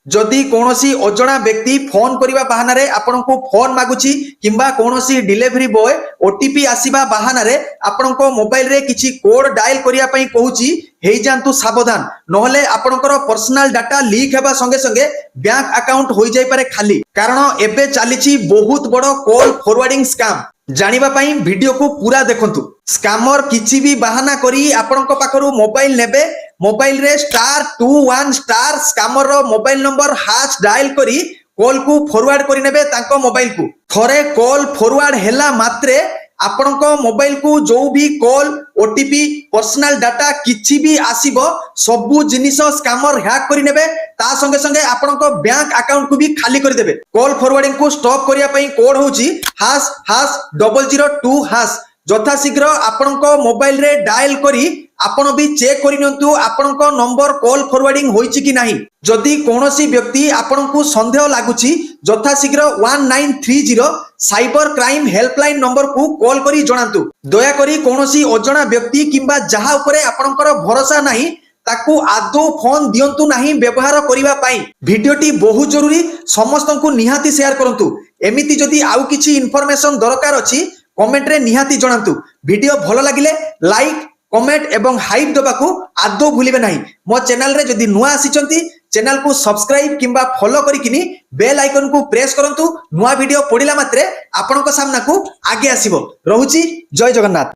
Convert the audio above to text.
जदि कौनसी अजଣା व्यक्ति फोन करबा बहाना रे आपनको फोन मागुची किंबा कौनसी डिलीवरी बॉय ओटीपी आसीबा बहाना रे आपनको मोबाइल रे किछि कोड डायल करिया पई कहूची हेई जानतु सावधान नहले आपनकर पर्सनल डाटा लीक हेबा संगे संगे बैंक अकाउंट होई जाय पारे खाली कारण एबे चलीची बहुत बड़ो कॉल फॉरवर्डिंग स्कैम जानिबा पई वीडियो को पूरा देखंतु। स्कैमर किछि भी बहाना करी आपनको पाखरु मोबाइल नेबे मोबाइल रे *21* स्कैमर रो मोबाइल नंबर हाश डायल करी कॉल को फॉरवर्ड करी नेबे तांको मोबाइल को थरे कॉल फॉरवर्ड हेला मात्रे आपनको मोबाइल को जो भी कॉल ओटीपी पर्सनल डाटा किछि भी आसीबो सबु जिनिस स्कैमर हैक करी नेबे ता संगे संगे आपनको बैंक अकाउंट को भी खाली करी देबे। कॉल फॉरवर्डिंग को स्टॉप करिया पई कोड होची #002# जथा शीघ्र आपनको मोबाइल रे डायल करी आपण भी चेक करि नंतु आपनको नंबर कॉल फॉरवर्डिंग होईची कि नाही। जदि कोनोसी व्यक्ति आपनको संदेह लागुची जथा शीघ्र 1930 साइबर क्राइम हेल्पलाइन नंबर को कॉल करी जणांतु। दया करी कोनोसी अजଣା व्यक्ति किंबा जहा उपरे आपनकर भरोसा नाही ताकू आदो फोन दियंतु नाही व्यवहार करिवा पाई। वीडियोटी बहुत जरूरी समस्त को निहाती शेयर करंतु। एमिति जदि आउ किछि इन्फॉर्मेशन दरकार अछि कमेंट रे निहाती जणांतु। वीडियो भलो लागिले लाइक कमेंट एवं हाइप दबाकू आदो भूलिबे नाही। मो चैनल रे जदि नुआ आसीचंती चैनल को सब्सक्राइब किंबा फॉलो करिकिनी बेल आइकन को प्रेस करंतु। नुआ वीडियो पडिला मात्रे आपनका सामना को आगे आसीबो। रहूची जय जगन्नाथ।